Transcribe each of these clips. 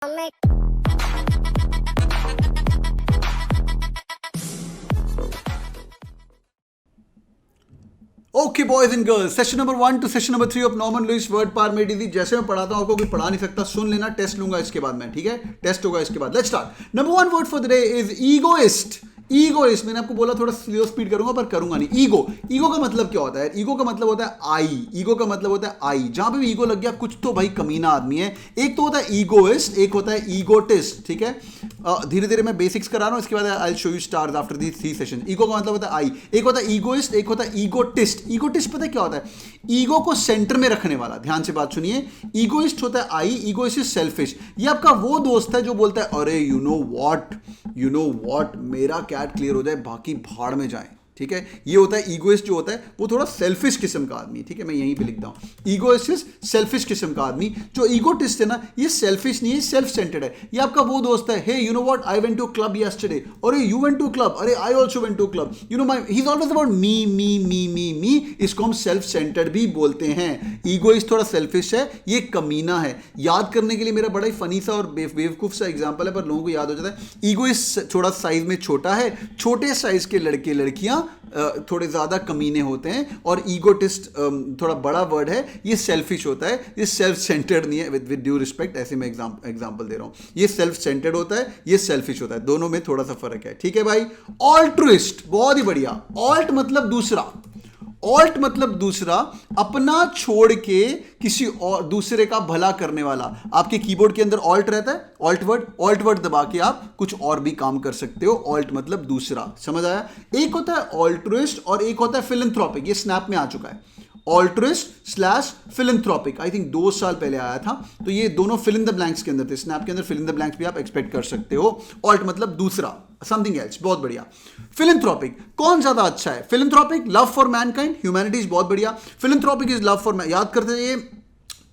Okay boys and girls, session number 1 to session number 3 of Norman Lewis word power made easy. जैसे मैं पढ़ाता हूं आपको कोई पढ़ा नहीं सकता, सुन लेना, टेस्ट लूंगा इसके बाद मैं, ठीक है, टेस्ट होगा इसके बाद। Let's start. Number 1 word for the day is egoist. Egoist, मैंने आपको बोला थोड़ा स्लो स्पीड करूंगा पर करूंगा नहीं। ईगो का मतलब क्या होता है? ईगो का मतलब होता है आई। ईगो का मतलब होता है आई। जहां पे भी ईगो लग गया कुछ तो भाई कमीना आदमी है। एक तो होता है ईगोइस्ट, एक होता है ईगोटिस्ट, ठीक है। धीरे धीरे मैं बेसिक्स करा रहा हूं, इसके बाद I show you stars after this 3 session. Ego का मतलब होता है आई। एक होता है ईगोइस्ट, एक होता है ईगोटिस्ट। ईगोटिस्ट पता है क्या होता है? ईगो को सेंटर में रखने वाला। ध्यान से बात सुनिए। ईगोइस्ट होता है आई, ईगोइस्ट इज सेल्फिश। ये आपका वो दोस्त है जो बोलता है अरे यू नो व्हाट, मेरा कैट क्लियर हो जाए बाकी भाड़ में जाए, ठीक है। ये होता है ईगोइस्ट। जो होता है वो थोड़ा सेल्फिश किस्म का आदमी, ठीक है, मैं यहीं पे लिखता हूं। ईगोइस्ट इज सेल्फिश किस्म का आदमी। जो ईगोटिस्ट है ना, ये सेल्फिश नहीं है, सेल्फ सेंटर्ड है। ये आपका वो दोस्त है, hey you know what, I went to club yesterday, अरे यू वेंट टू क्लब, अरे I also went to club, you know my, he is always about me. इसको हम सेल्फ सेंटर्ड भी बोलते हैं। ईगोइस्ट थोड़ा सेल्फिश है, ये कमीना है। याद करने के लिए मेरा बड़ा ही फनी सा और बेवकूफ सा एग्जांपल है, पर लोगों को याद हो जाता है। ईगोइस्ट थोड़ा साइज में छोटा है, छोटे साइज के लड़के लड़कियां थोड़े ज़्यादा कमीने होते हैं। और ईगोटिस्ट थोड़ा बड़ा वर्ड है, ये सेल्फिश होता है, ये सेल्फ सेंटर्ड नहीं है। विद ड्यू रिस्पेक्ट ऐसे मैं एग्जांपल दे रहा हूँ। ये सेल्फ सेंटर्ड होता है, ये सेल्फिश होता है। दोनों में थोड़ा सा फर्क है, ठीक है भाई। ऑल्ट्रुइस्ट, बहुत ही बढ़िया। ऑल्ट मतलब दूसरा। ऑल्ट मतलब दूसरा, अपना छोड़ के किसी और दूसरे का भला करने वाला। आपके कीबोर्ड के अंदर ऑल्ट रहता है, ऑल्ट वर्ड दबा के आप कुछ और भी काम कर सकते हो। ऑल्ट मतलब दूसरा, समझ आया? एक होता है ऑल्ट्रुइस्ट और एक होता है फिलैंथ्रोपिक। ये स्नैप में आ चुका है, ऑल्ट्रुइस्ट स्लैश फिलैंथ्रोपिक। आई थिंक 2 साल पहले आया था, तो ये दोनों फिल इन द ब्लैंक्स के अंदर थे। स्नैप के अंदर फिल इन द ब्लैंक्स भी आप एक्सपेक्ट कर सकते हो। ऑल्ट मतलब दूसरा, समथिंग एल्स। बहुत बढ़िया। फिलैंथ्रोपिक कौन ज्यादा अच्छा है? Philanthropic love for Mankind, humanities, बहुत बढ़िया। फिलैंथ्रोपिक इज लव फॉर, याद करते जाइए,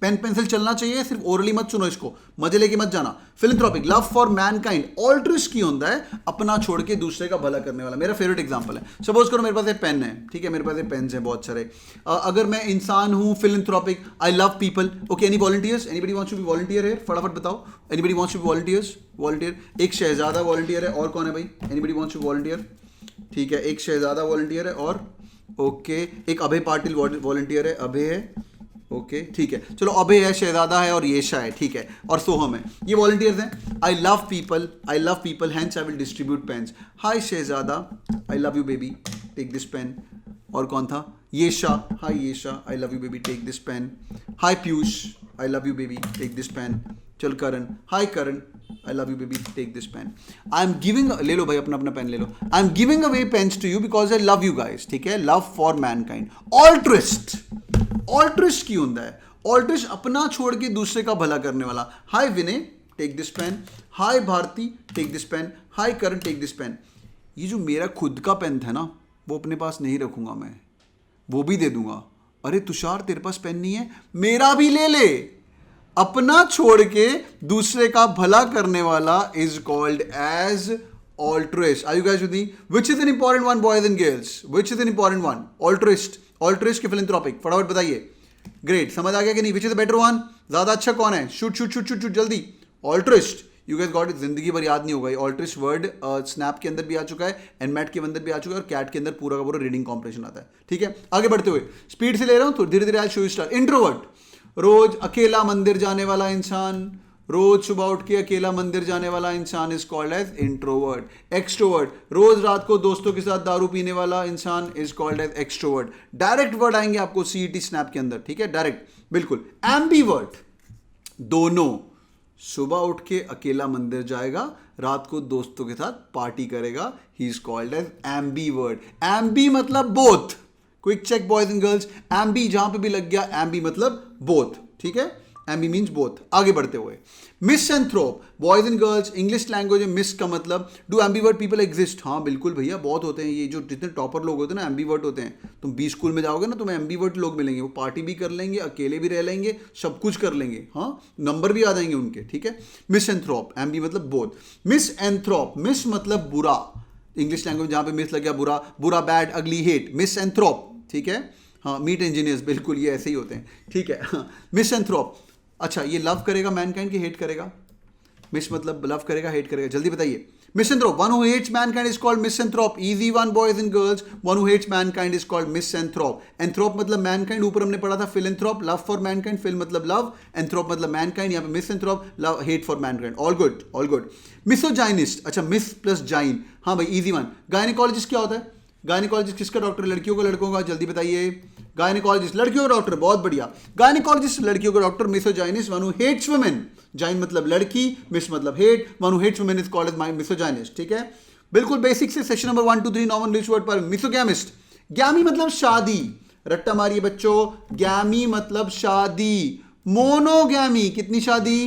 पेन पेंसिल चलना चाहिए, सिर्फ ओरली मत सुनो इसको, मजे लेके मत जाना। Philanthropic love for mankind. Altruist की होता है अपना छोड़ के दूसरे का भला करने वाला। मेरा फेवरेट एग्जांपल है, सपोज करो मेरे पास एक पेन है, ठीक है, मेरे पास एक पेन है बहुत सारे। अगर मैं इंसान हूं philanthropic, I love people, okay, any volunteers, anybody wants to be volunteer here? फटाफट बताओ, anybody wants to be volunteer? एक शहजादा वॉलंटियर है, और कौन है भाई? Anybody wants to volunteer? ठीक है, एक शहजादा वॉलंटियर है, और ओके, एक अभय पाटिल वॉलंटियर है, अभय है, ओके, ठीक है, चलो, अभय है, शहजादा है और येशा है, ठीक है, और सोहम है, ये वॉलंटियर्स हैं। I love people hence I will distribute pens. Hi Shehzada, I love you baby, take this pen. और कौन था? Yesha, hi Yesha, I love you baby, take this pen. Hi Piyush, I love you baby, take this pen. चल Karan, hi Karan, I love you baby, take this pen. I am giving, ले लो भाई अपना pen ले लो। I am giving away pens to you because I love you guys, ठीक है, love for Mankind. ऑल्ट्रिस्ट की होता है, ऑल्ट्रिस्ट अपना छोड़ के दूसरे का भला करने वाला। Hi Vinay, take this pen. Hi Bharati, take this pen. Hi Karan, take this pen. ये जो मेरा खुद का पेन था ना, वो अपने पास नहीं रखूंगा मैं, वो भी दे दूंगा। अरे तुषार, तेरे पास पेन नहीं है, मेरा भी ले ले। अपना छोड़ के दूसरे का भला करने वाला is called as altruist. Are you guys with me? Which is an important one, boys and girls? Which is an important one? Altruist के philanthropic, फटाफट बताइए। ग्रेट, समझ आ गया कि नहीं? Which is the better one? ज्यादा अच्छा कौन है? शूट जल्दी। Altruist, you guys got it। जिंदगी भर याद नहीं होगा। Altruist वर्ड स्नैप के अंदर भी आ चुका है, एनमैट के अंदर भी आ चुका है, और कैट के अंदर पूरा का पूरा रीडिंग कॉम्पिटिशन आता है, ठीक है। आगे बढ़ते हुए स्पीड से ले रहा हूँ, तो धीरे धीरे आज शो यू स्टार्ट। इंट्रोवर्ट, रोज अकेला मंदिर जाने वाला इंसान, रोज सुबह उठ के अकेला मंदिर जाने वाला इंसान is called as introvert. Extrovert, रोज रात को दोस्तों के साथ दारू पीने वाला इंसान is called as extrovert. Direct word आएंगे आपको सीईटी स्नैप के अंदर, ठीक है, डायरेक्ट, बिल्कुल। एम्बीवर्ट, दोनों, सुबह उठ के अकेला मंदिर जाएगा, रात को दोस्तों के साथ पार्टी करेगा, he is called as ambivert. Ambi मतलब both. Quick check boys and girls, ambi जहां पे भी लग गया, एम्बी मतलब बोथ, ठीक है, एम्बी मीन्स बोथ। आगे बढ़ते हुए misanthrope, boys and girls, English language में मिस का मतलब डू एम्बीवर्ट पीपल एग्जिस्ट? हाँ बिल्कुल भैया, बहुत होते हैं। ये जो जितने टॉपर लोग होते हैं ना, एम्बीवर्ट होते हैं। तुम बी स्कूल में जाओगे ना, तुम्हें एम्बीवर्ट लोग मिलेंगे, वो पार्टी भी कर लेंगे, अकेले भी रह लेंगे, सब कुछ कर लेंगे, हाँ, नंबर भी आ जाएंगे उनके, ठीक है। मिसएंथ्रोप, एम्बी मतलब बोथ। मिसएंथ्रोप, मिस मतलब बुरा, इंग्लिश लैंग्वेज जहाँ पे मिस लग गया, बुरा, बैड, अगली, हेट, मिसएंथ्रोप, ठीक है। हाँ, मीट इंजीनियर्स, बिल्कुल ये ऐसे ही होते हैं, ठीक है। मिसएंथ्रोप, अच्छा, ये लव करेगा मैनकाइंड की हेट करेगा? मिस मतलब लव करेगा, हेट करेगा, जल्दी बताइए। Misanthrope, one who hates mankind is called misanthrope. Easy one boys and girls, one who hates mankind is called misanthrope. Anthrope मतलब मैनकाइंड, ऊपर हमने पढ़ा था philanthrope, love for mankind, phil मतलब लव, एंथ्रोप मतलब मैनकाइंड, यहाँ पे misanthrope, love hate for mankind. All good, all good. Misogynist, अच्छा मिस प्लस जाइन, हाँ भाई इजी वन। गायनिकोलॉजिस्ट क्या होता है? गायनिकोलॉजिस्ट किसका डॉक्टर? लड़कियों का, लड़कों का, जल्दी बताइए। गायनिकोलॉजिस्ट लड़कियों का डॉक्टर, बहुत बढ़िया। गायनिकोलॉजिस्ट लड़कियों का doctor. Misogynist one who hates women, gyne मतलब लड़की, मिस मतलब hate, one who hates women is called as misogynist, ठीक है। बिल्कुल बेसिक से session number 1 2 3 normal English word पर। मिसोगैमिस्ट, गैमी मतलब शादी, रट्टा मारिए बच्चों, गैमी मतलब शादी। मोनोगैमी, कितनी शादी?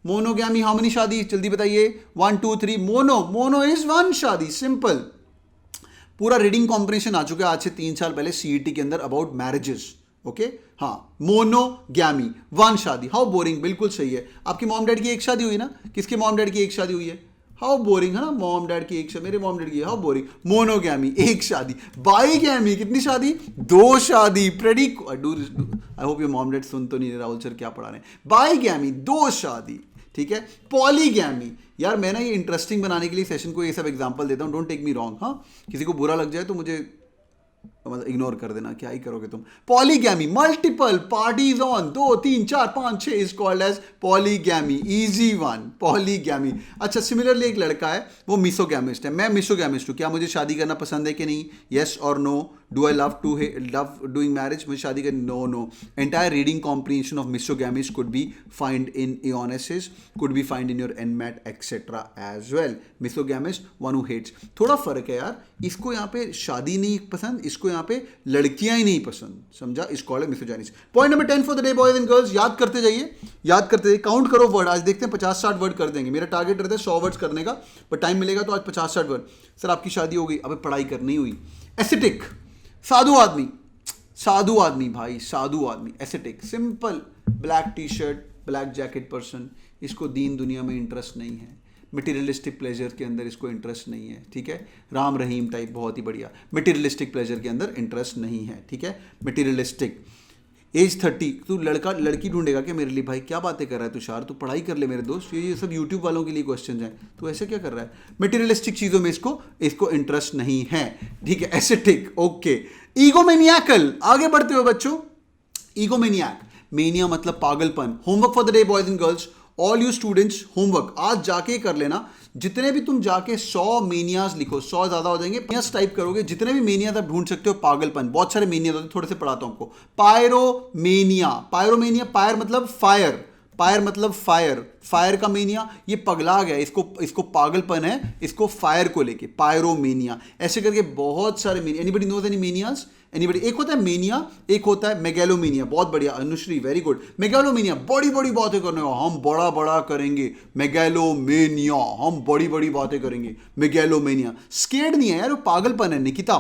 मोनोगैमी हाउ मेनी शादी, जल्दी बताइए। 1 2 3, मोनो, मोनो इज वन शादी, सिंपल। पूरा रीडिंग कॉम्प्रिहेंशन आ चुका है आज से 3 साल पहले सीईटी के अंदर अबाउट मैरिजेस, ओके। हाँ, मोनोगैमी, वन शादी, हाउ बोरिंग, बिल्कुल सही है। आपकी मॉम डैड की एक शादी हुई ना? किसके मॉम डैड की एक शादी हुई है? हाउ बोरिंग है ना, मॉम डैड की एक शादी, मेरे मॉम डैड की, हाउ बोरिंग। मोनोगैमी एक शादी। बाईगैमी कितनी शादी? 2 शादी। प्रेडी, I hope your mom dad सुन तो नहीं रहे राहुल सर क्या पढ़ा रहे हैं। बाईगैमी 2 शादी, ठीक है। पॉलीगैमी, यार मैं ना ये इंटरेस्टिंग बनाने के लिए सेशन को ये सब एग्जांपल देता हूँ, डोंट टेक मी रॉन्ग, हाँ। किसी को बुरा लग जाए तो मुझे मतलब इग्नोर कर देना, क्या ही करोगे तुम। Polygamy, multiple parties on, 2 3 4 5 6 is called as polygamy, easy one, polygamy. अच्छा, सिमिलरली एक लड़का है वो मिसोगैमिस्ट है, मैं मिसोगैमिस्ट हूँ, क्या मुझे शादी करना पसंद है कि नहीं? यस और no. Do I love doing marriage, मुझे शादी करनी? No no. Entire reading comprehension of misogamist could be find in इयोनेसिस, could be find in your NMAT etcetera as well. Misogamist one who hates, थोड़ा फर्क है यार, इसको यहाँ पे शादी नहीं पसंद, इसको यहाँ पे लड़कियां ही नहीं पसंद, समझा? Is called misogynist. Point number 10 for the day boys and girls, याद करते जाइए, याद करते जाइए, काउंट करो वर्ड। आज देखते हैं 50-60 वर्ड कर देंगे, मेरा टारगेट रहता है 100 वर्ड्स करने का, पर टाइम मिलेगा तो आज 50-60 वर्ड। सर आपकी शादी हो गई, अबे पढ़ाई करनी हुई। एस्थेटिक, साधु आदमी, साधु आदमी भाई, साधु आदमी। Aesthetic, simple, black T shirt, black jacket person, इसको दीन दुनिया में इंटरेस्ट नहीं है, मटेरियलिस्टिक प्लेजर के अंदर इसको इंटरेस्ट नहीं है, ठीक है। राम रहीम टाइप, बहुत ही बढ़िया। मटेरियलिस्टिक प्लेजर के अंदर इंटरेस्ट नहीं है, ठीक है, मटेरियलिस्टिक। एज 30, तू लड़का लड़की ढूंढेगा क्या मेरे लिए? भाई क्या बातें कर रहा है तुषार, तू पढ़ाई कर ले मेरे दोस्त, ये सब यूट्यूब वालों के लिए क्वेश्चन हैं, तू ऐसे क्या कर रहा है? मटेरियलिस्टिक चीज़ों में इसको इंटरेस्ट नहीं है, ठीक है। Aesthetic, okay. ईगोमेनियाकल, आगे बढ़ते हो बच्चों। ईगोमेनियाक, मेनिया मतलब पागलपन। Homework for the day boys and girls, all you students, homework आज जाके कर लेना। जितने भी तुम जाके 100 मेनियाज लिखो, 100 ज्यादा हो जाएंगे, मेनियाज टाइप करोगे, जितने भी मेनियाज आप ढूंढ सकते हो। पागलपन, बहुत सारे मेनियाज होते हैं, थोड़े से पढ़ाता हूं आपको। पायरोमेनिया, पायरोमेनिया, पायर मतलब फायर, फायर मतलब फायर, फायर का मेनिया, ये पगला गया, इसको पागलपन है, इसको फायर को लेके, पायरोमेनिया। ऐसे करके बहुत सारे mania. Anybody knows any manias? Anybody? एक होता है मेनिया, एक होता है मेगैलोमेनिया। बहुत बढ़िया अनुश्री, वेरी गुड। मेगैलोमेनिया, बड़ी बड़ी बातें करने हो, हम बड़ा बड़ा करेंगे। मेगैलोमेनिया, हम बड़ी बड़ी बातें करेंगे। मेगैलोमेनिया, स्केर्ड नहीं है यार, वो पागलपन है निकिता,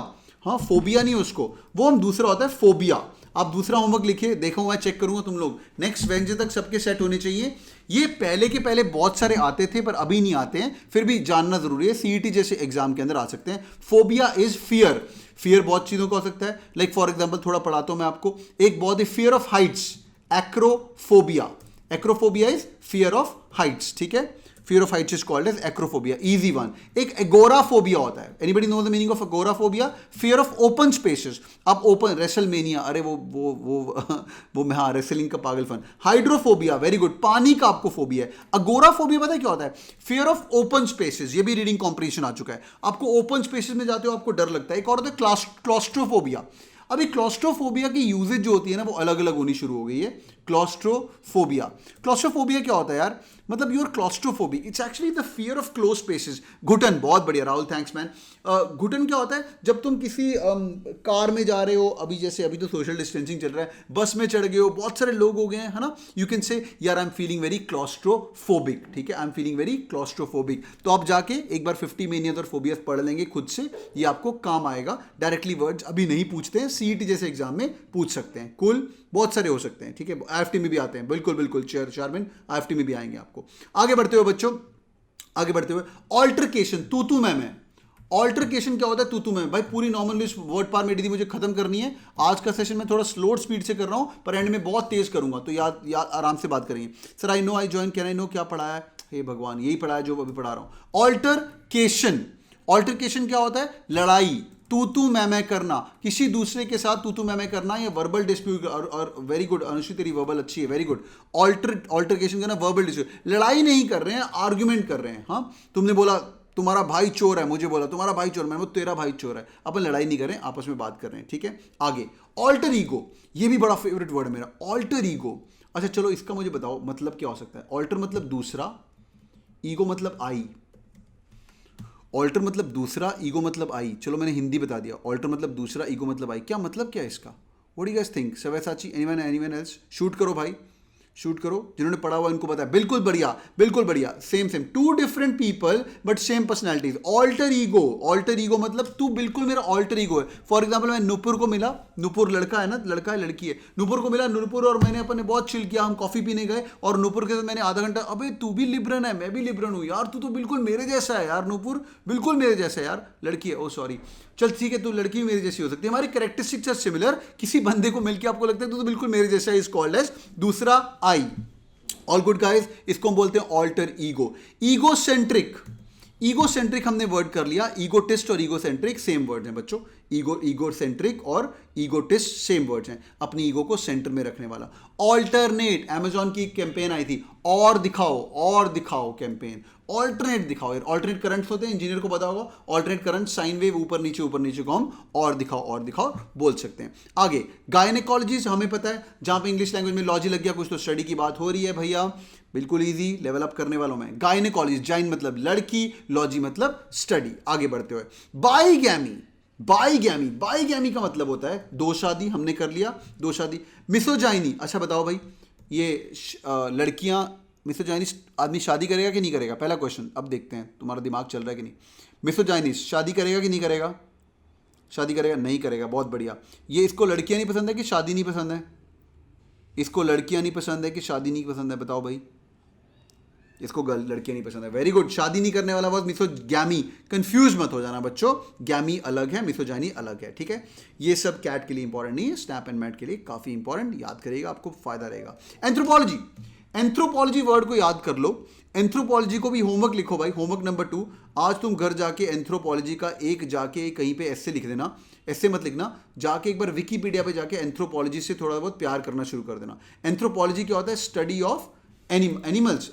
हाँ। फोबिया नहीं उसको, वो हम दूसरा होता है फोबिया। आप दूसरा होमवर्क लिखिए, देखो मैं चेक करूंगा तुम लोग नेक्स्ट वेडनेसडे तक सबके सेट होने चाहिए। ये पहले के पहले बहुत सारे आते थे पर अभी नहीं आते हैं, फिर भी जानना जरूरी है, सीईटी जैसे एग्जाम के अंदर आ सकते हैं। फोबिया इज फियर, फियर बहुत चीजों का हो सकता है, लाइक फॉर एग्जांपल थोड़ा पढ़ाता हूं मैं आपको। एक बहुत ही fear of heights, acrophobia, acrophobia is fear of heights, ठीक है। Fear of heights is called as acrophobia, easy one. एक एगोराफोबिया होता है, anybody know the meaning of agoraphobia? Fear of open spaces. आप ओपन, रेसलमेनिया, अरे वो मैं, हाँ, रेसलिंग का पागलपन। हाइड्रोफोबिया, वेरी गुड, पानी का आपको फोबिया है। अगोराफोबिया पता है क्या होता है? फियर ऑफ ओपन स्पेसेस, ये भी रीडिंग कॉम्प्रिहेंशन आ चुका है। आपको ओपन स्पेसेस में जाते हो आपको डर लगता है। एक और होता है क्लॉस्ट्रोफोबिया। अभी क्लॉस्ट्रोफोबिया की यूजेज जो होती है ना वो अलग अलग होनी शुरू हो गई है। क्लॉस्ट्रोफोबिया, क्लॉस्ट्रोफोबिया क्या होता है यार? मतलब your claustrophobic, it's actually the fear of close spaces. घुटन, बहुत बढ़िया राहुल, थैंक्स मैन। घुटन क्या होता है? जब तुम किसी कार में जा रहे हो, अभी जैसे अभी तो सोशल डिस्टेंसिंग चल रहा है, बस में चढ़ गए हो, बहुत सारे लोग हो गए हैं, है ना, यू कैन से यार I am feeling very claustrophobic, ठीक है, I am feeling very claustrophobic. तो आप जाके एक बार 50 मेनियाज और फोबियाज पढ़ लेंगे खुद से, ये आपको काम आएगा। डायरेक्टली वर्ड्स अभी नहीं पूछते हैं, सीईटी जैसे एग्जाम में पूछ सकते हैं। कुल बहुत सारे हो सकते हैं, ठीक है, आईएफटी में भी आते हैं, बिल्कुल बिल्कुल चेयरमैन, आईएफटी में भी आएंगे आपको। आगे बढ़ते हुए बच्चों, आगे बढ़ते हुए, ऑल्टरकेशन, तू तू मैं। ऑल्टरकेशन क्या होता है? तू तू मैं। भाई पूरी नॉर्मल इंग्लिश वर्ड पार मेडी मुझे खत्म करनी है। आज का सेशन मैं थोड़ा स्लो स्पीड से कर रहा हूं, पर एंड में बहुत तेज करूंगा, तो याद आराम से बात करेंगे। Sir I know, I join, can I know क्या पढ़ा है? हे भगवान, यही पढ़ा है जो अभी पढ़ा रहा हूं। ऑल्टरकेशन, ऑल्टरकेशन क्या होता है? लड़ाई, तू मैं करना, किसी दूसरे के साथ तू मैं करना, या वर्बल डिस्प्यूट। और वेरी गुड अनुषी, तेरी वर्बल अच्छी है, वेरी गुड। ऑल्टरकेशन करना, वर्बल डिस्प्यूट, लड़ाई नहीं कर रहे हैं, आर्ग्यूमेंट कर रहे हैं। हाँ, तुमने बोला तुम्हारा भाई चोर है, मुझे बोला तुम्हारा भाई चोर, मैंने बोला तेरा भाई चोर है, अपन लड़ाई नहीं कर रहे हैं, आपस में बात कर रहे हैं, ठीक है। आगे ऑल्टर ईगो, ये भी बड़ा फेवरेट वर्ड है मेरा, ऑल्टर ईगो। अच्छा चलो इसका मुझे बताओ मतलब क्या हो सकता है। ऑल्टर मतलब दूसरा, ईगो मतलब आई। ऑल्टर मतलब दूसरा, ईगो मतलब आई। चलो मैंने हिंदी बता दिया, ऑल्टर मतलब दूसरा, ईगो मतलब आई। क्या मतलब क्या है इसका? What do you guys think? Savyasachi, anyone else? Shoot करो भाई, शूट करो, जिन्होंने पढ़ा हुआ इनको पता है। बिल्कुल बढ़िया, बिल्कुल बढ़िया, same same, two different people but same personalities. Alter ego, alter ego मतलब तू बिल्कुल मेरा ऑल्टर ईगो है। फॉर एग्जाम्पल मैं नुपुर को मिला, नुपुर लड़का है ना, लड़का है लड़की है, नुपुर को मिला, नुपुर और मैंने अपने बहुत चिल किया, हम कॉफी पीने गए और नुपुर के साथ मैंने आधा घंटा, अबे तू भी लिब्रन है, मैं भी लिब्रन हूँ यार, तू तो बिल्कुल मेरे जैसा है यार नुपुर, बिल्कुल मेरे जैसा है यार। लड़की है, ओ सॉरी, चल ठीक है, तू लड़की मेरी जैसी हो सकती है, हमारी कैरेक्टरिस्टिक्स आर सिमिलर। किसी बंदे को मिलकर आपको लगता है तू तो बिल्कुल मेरे जैसा है, इज कॉल्ड एज दूसरा आई। ऑल गुड गाइज, इसको हम बोलते हैं ऑल्टर ईगो। ईगोसेंट्रिक, ईगोसेंट्रिक हमने वर्ड कर लिया। ईगोटिस्ट और ईगोसेंट्रिक सेम वर्ड हैं बच्चों। ईगोसेंट्रिक और ईगोटिस्ट सेम वर्ड्स हैं, अपनी ईगो को सेंटर में रखने वाला। ऑल्टरनेट, अमेजॉन की कैंपेन आई थी, और दिखाओ कैंपेन, ऑल्टरनेट दिखाओ यार। ऑल्टरनेट करंट्स होते हैं, इंजीनियर को पता होगा, ऑल्टरनेट करंट, साइन वेव, ऊपर नीचे को हम और दिखाओ बोल सकते हैं। आगे गायनेकोलॉजिस्ट, हमें पता है, जहां पे इंग्लिश लैंग्वेज में लॉजी लग गया कुछ तो स्टडी की बात हो रही है भैया, बिल्कुल इजी, लेवल अप करने वालों में। गायनेकोलॉजिस्ट, जाइन मतलब लड़की, लॉजी मतलब स्टडी। आगे बढ़ते हुए बाईगैमी, बाईगैमी का मतलब होता है दो शादी, हमने कर लिया दो शादी। मिसोजाइनी, अच्छा बताओ भाई, ये लड़कियां, मिसोजाइनी आदमी शादी करेगा कि नहीं करेगा? पहला क्वेश्चन, अब देखते हैं तुम्हारा दिमाग चल रहा है कि नहीं। मिसोजाइनी शादी करेगा कि नहीं करेगा? शादी करेगा, नहीं करेगा, बहुत बढ़िया। ये इसको लड़कियां नहीं पसंद है कि शादी नहीं पसंद है? इसको लड़कियां नहीं पसंद है कि शादी नहीं पसंद है? बताओ भाई। इसको लड़कियां नहीं पसंद है, वेरी गुड, शादी नहीं करने वाला वर्ड मिसोगैमी। कंफ्यूज मत हो जाना बच्चों, गैमी अलग है, मिसोजानी अलग है, ठीक है। ये सब कैट के लिए इंपॉर्टेंट नहीं है, स्नैप एंड मैट के लिए काफी इंपॉर्टेंट, याद करिएगा, आपको फायदा रहेगा। एंथ्रोपोलॉजी, एंथ्रोपोलॉजी वर्ड को याद कर लो। एंथ्रोपोलॉजी को भी होमवर्क लिखो भाई, होमवर्क नंबर 2। आज तुम घर जाके एंथ्रोपोलॉजी का एक जाके कहीं पे ऐसे लिख देना, ऐसे मत लिखना, जाके एक बार विकीपीडिया पे जाके एंथ्रोपोलॉजी से थोड़ा बहुत प्यार करना शुरू कर देना। एंथ्रोपोलॉजी क्या होता है? स्टडी ऑफ एनिमल्स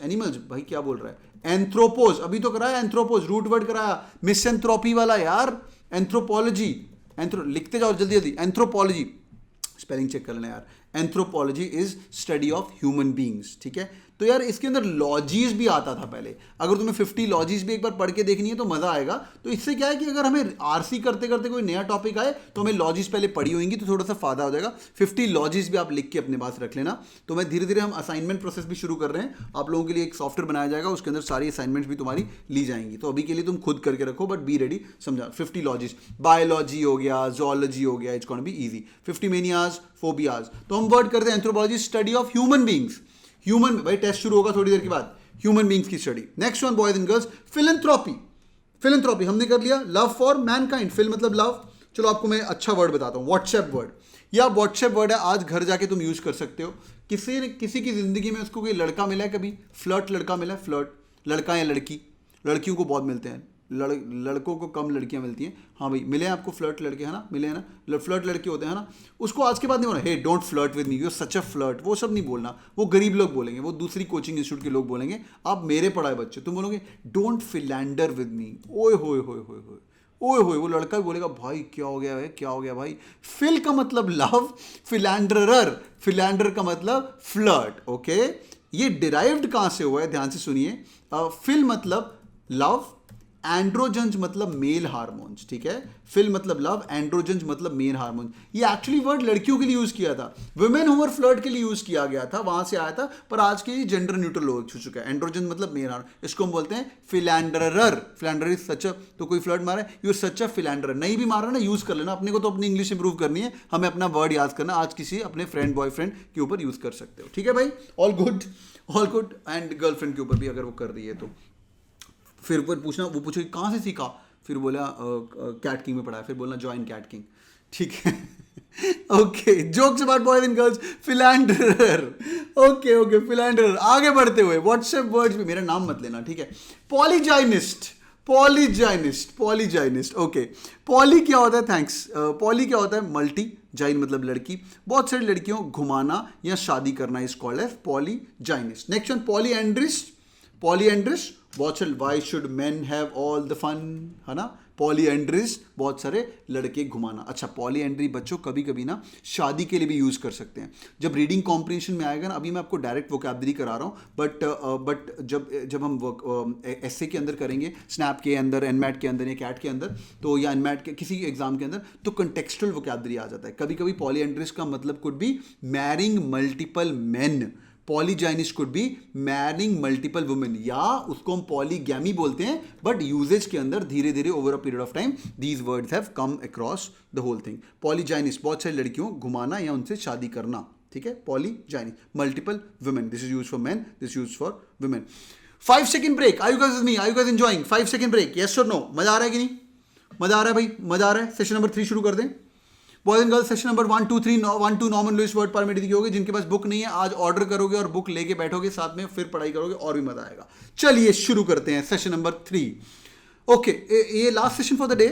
भाई क्या बोल रहा है? एंथ्रोपोज, अभी तो कराया एंथ्रोपोज, रूट वर्ड कराया, मिसएंथ्रोपी वाला यार। एंथ्रोपोलॉजी, लिखते जाओ जल्दी जल्दी। एंथ्रोपोलॉजी, स्पेलिंग चेक कर लेना यार। Anthropology is study of human beings, ठीक है। तो यार इसके अंदर लॉजीज भी आता था पहले, अगर तुम्हें 50 लॉजीज भी एक बार पढ़ के देखनी है तो मजा आएगा। तो इससे क्या है कि अगर हमें आरसी करते करते कोई नया टॉपिक आए तो हमें लॉजीज पहले पढ़ी होंगी तो थोड़ा सा फायदा हो जाएगा। 50 लॉजीज भी आप लिख के अपने पास रख लेना। तो मैं धीरे धीरे, हम असाइनमेंट प्रोसेस भी शुरू कर रहे हैं, आप लोगों के लिए एक सॉफ्टवेयर बनाया जाएगा, उसके अंदर सारी असाइनमेंट्स भी तुम्हारी ली जाएंगी। तो अभी के लिए तुम खुद करके रखो, बट बी रेडी, समझा। 50 लॉजीज, बायोलॉजी हो गया, जोलॉजी हो गया, it's gonna be easy. 50 manias, phobias. तो हम वर्ड करते हैं anthropology, study of human beings. Human, भाई टेस्ट शुरू होगा थोड़ी देर के बाद, ह्यूमन बींग्स की study. Next one boys and girls, philanthropy. Philanthropy हमने कर लिया, लव फॉर मैनकाइंड, फिल मतलब लव। चलो आपको मैं अच्छा वर्ड बताता हूँ, व्हाट्सएप वर्ड। या व्हाट्सएप वर्ड है, आज घर जाके तुम यूज कर सकते हो। किसी की जिंदगी में उसको कोई लड़का मिला है कभी? फ्लर्ट लड़का मिला है, फ्लर्ट लड़का या लड़की, लड़कियों को बहुत मिलते हैं, लड़कों को कम लड़कियां मिलती हैं। हाँ भाई, मिले हैं आपको फ्लर्ट लड़के, है ना, मिले हैं ना, फ्लर्ट लड़के होते हैं ना। उसको आज के बाद नहीं बोलना hey don't flirt with me, you are such a flirt, वो सब नहीं बोलना, वो गरीब लोग बोलेंगे, वो दूसरी कोचिंग इंस्टीट्यूट के लोग बोलेंगे। आप मेरे पढ़ाए बच्चे, तुम बोलोगे डोंट फिलैंडर विद मी, ओए होए होए होए होए ओए होए, वो लड़का भी बोलेगा भाई क्या हो गया है, क्या हो गया भाई। फिल का मतलब लव, फिलैंडर का मतलब फ्लर्ट, ओके। ये डिराइव्ड कहां से हुआ है, ध्यान से सुनिए। फिल मतलब लव, एंड्रोजन्स मतलब मेल हार्मोन्स, ठीक है। फिल मतलब लव, एंड्रोजन्स मतलब मेल हार्मोन्स। ये एक्चुअली वर्ड लड़कियों के लिए यूज किया था, वुमेन हुमर फ्लर्ट के लिए यूज किया गया था, वहां से आया था, पर आज के ये जेंडर न्यूट्रल हो चुका है। एंड्रोजन मतलब मेल हार्मोन, इसको हम बोलते हैं फिलैंडरर। फिलैंडर इज सच अ, तो कोई फ्लर्ट मारा है, यू सच अ फिलैंडरर, नहीं भी मारा ना, यूज कर लेना। अपने को तो अपनी इंग्लिश इंप्रूव करनी है, हमें अपना वर्ड याद करना, आज किसी अपने फ्रेंड बॉयफ्रेंड के ऊपर यूज कर सकते हो, ठीक है भाई। All good, all good. And girlfriend के ऊपर भी अगर वो कर रही है तो फिर पूछना, वो पूछो कहाँ से सीखा, फिर बोला कैट किंग में पढ़ा है, फिर बोलना ज्वाइन कैट किंग, ठीक है। Okay, jokes about boys and girls, philanderer. Okay okay, philanderer. आगे बढ़ते हुए व्हाट्सएप वर्ड्स में मेरा नाम मत लेना, ठीक है। पॉलीजाइनिस्ट, पॉलीजाइनिस्ट, पॉलीजाइनिस्ट। ओके, पॉली क्या होता है? थैंक्स। पॉली क्या होता है? मल्टी, जाइन मतलब लड़की, बहुत सारी लड़कियों घुमाना या शादी करना is called as polygynist. Next one, polyandrist. Polyandrist, बहुत सारे, why should men have all the fun, है ना। पॉलीएंड्रिस्ट, बहुत सारे लड़के घुमाना। अच्छा, पॉलीएंड्री बच्चों कभी कभी ना शादी के लिए भी यूज़ कर सकते हैं। जब रीडिंग कॉम्प्रिहेंशन में आएगा ना, अभी मैं आपको डायरेक्ट वोकैबुलरी करा रहा हूँ, बट जब हम एसए के अंदर करेंगे, स्नैप के अंदर, एनमैट के अंदर या कैट के अंदर, तो या एनमैट के किसी एग्जाम के अंदर, तो कंटेक्सचुअल वोकैबुलरी आ जाता है। कभी कभी पॉलीएंड्रिस्ट का मतलब could be marrying multiple men, polygynist could be marrying multiple women, या उसको हम पॉलीगैमी बोलते हैं, बट यूजेज के अंदर धीरे धीरे over a period of time these words have come across the whole thing. Polygynist, बहुत सारी लड़कियों घुमाना या उनसे शादी करना, ठीक है। Polygynist, multiple women, this is use for men, this use for women. 5 second break. Are you guys with me? Are you guys enjoying? 5 second break, yes और नो? मजा आ रहा है कि नहीं? मजा आ रहा है भाई? मजा आ रहा है? सेशन नंबर 3 शुरू कर दें। Boys and girls, session number 1 2 3 1 2 Norman Lewis word power made easy की होगी। जिनके पास बुक नहीं है, आज ऑर्डर करोगे और बुक लेके बैठोगे साथ में, फिर पढ़ाई करोगे और भी मजा आएगा। चलिए शुरू करते हैं सेशन नंबर 3। ओके, ये last session for the day.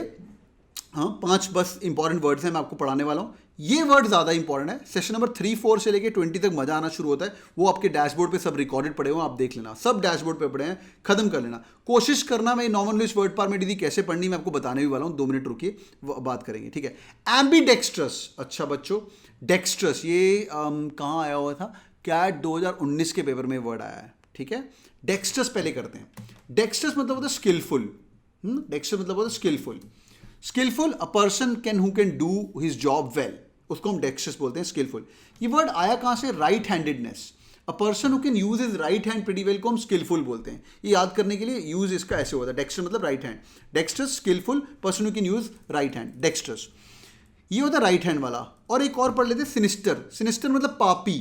हाँ, 5 बस इंपॉर्टेंट वर्ड्स हैं, मैं आपको पढ़ाने वाला हूँ। ये वर्ड ज़्यादा इंपॉर्टेंट है। सेशन नंबर 3 4 से लेके 20 तक मजा आना शुरू होता है। वो आपके डैशबोर्ड पे सब रिकॉर्डेड पड़े हुए, आप देख लेना, सब डैशबोर्ड पे पड़े हैं, खत्म कर लेना। कोशिश करना, मैं नॉर्मन लुइस वर्ड पार मेडिथी कैसे पढ़नी मैं आपको बताने भी वाला हूँ। 2 मिनट रुकिए, बात करेंगे, ठीक है। एम्बीडेक्स्ट्रस, अच्छा बच्चों, डेक्स्ट्रस ये कहाँ आया हुआ था? कैट 2019 के पेपर में वर्ड आया है, ठीक है। डेक्स्ट्रस पहले करते हैं। डेक्स्ट्रस मतलब होता है स्किलफुल। डेक्स्ट्रस मतलब होता है skilful. Skilful, a person can who can do his job well, उसको हम डेक्स्ट्रस बोलते हैं, स्किलफुल। ये वर्ड आया कहाँ से? Right handedness. A person who can use his right hand pretty well को हम स्किलफुल बोलते हैं। ये याद करने के लिए यूज इसका ऐसे होता है, डेक्स्ट्रस मतलब right hand, dextrous skilful, person who can use right hand, dextrous. ये होता है राइट हैंड वाला। और एक और पढ़ लेते हैं, सिनिस्टर। सिनिस्टर मतलब पापी।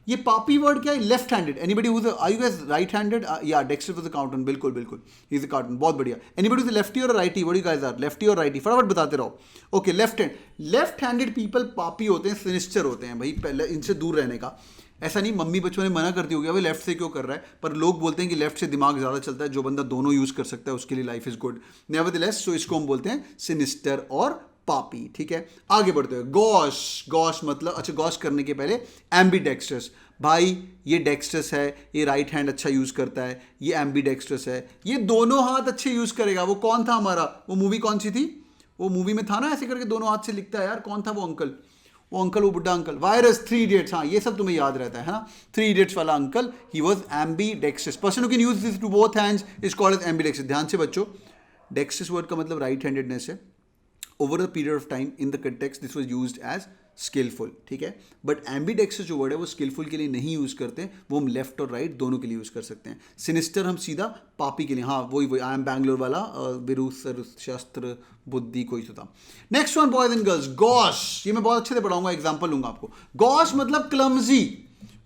ये पापी वर्ड क्या है? Left handed. Anybody who are you guys right handed? या डेक्स्टर वाज द अकाउंटेंट, बिल्कुल बिल्कुल, ही इज अ अकाउंटेंट, बहुत बढ़िया। एनीबडी हु इज लेफ्टी और righty? What you guys are, lefty और राइटी? फटाफट बताते रहो। Okay, left hand, left handed people पापी होते हैं, सिनिस्टर होते हैं भाई, पहले इनसे दूर रहने का। ऐसा नहीं मम्मी बच्चों ने मना करती होगी भाई लेफ्ट से क्यों कर रहा है, पर लोग बोलते हैं कि लेफ्ट से दिमाग ज़्यादा चलता है, जो बंदा दोनों यूज़ कर सकता है उसके लिए लाइफ इज गुड। नेवरदलेस, सो इसको हम बोलते हैं सिनिस्टर और पापी, ठीक है। आगे बढ़ते हुए, गॉश। गॉश मतलब, अच्छा गॉश करने के पहले एम्बीडेक्स्ट्रस, भाई ये डेक्स्ट्रस है, ये राइट हैंड अच्छा यूज करता है, ये एम्बीडेक्स्ट्रस है, ये दोनों हाथ अच्छे यूज करेगा। वो कौन था हमारा? वो मूवी कौन सी थी? वो मूवी में था ना ऐसे करके दोनों हाथ से लिखता है यार, कौन था वो अंकल? वो अंकल, वो बुड्ढा अंकल, वायरस, 3 इडियट्स। हाँ, ये सब तुम्हें याद रहता है ना, 3 इडियट्स वाला uncle, he was ambidextrous. Person who can use this two both hands is called as ambidextrous. ध्यान से बच्चों, डेक्स्ट्रस वर्ड का मतलब राइट हैंडेडनेस है। Over the period of time in the context this was used as skilful, ठीक है। But ambidextrous जो word है वो स्किलफुल के लिए नहीं यूज़ करते, वो हम लेफ्ट और राइट दोनों के लिए यूज़ कर सकते हैं। सिनिस्टर हम सीधा पापी के लिए, हाँ वही आई एम बैंगलोर वाला, विरुसर शस्त्र बुद्धि कोई तो था। Next one boys and girls, gosh. ये मैं बहुत अच्छे से पढ़ाऊंगा, एग्जाम्पल लूंगा आपको। गॉश मतलब क्लमजी।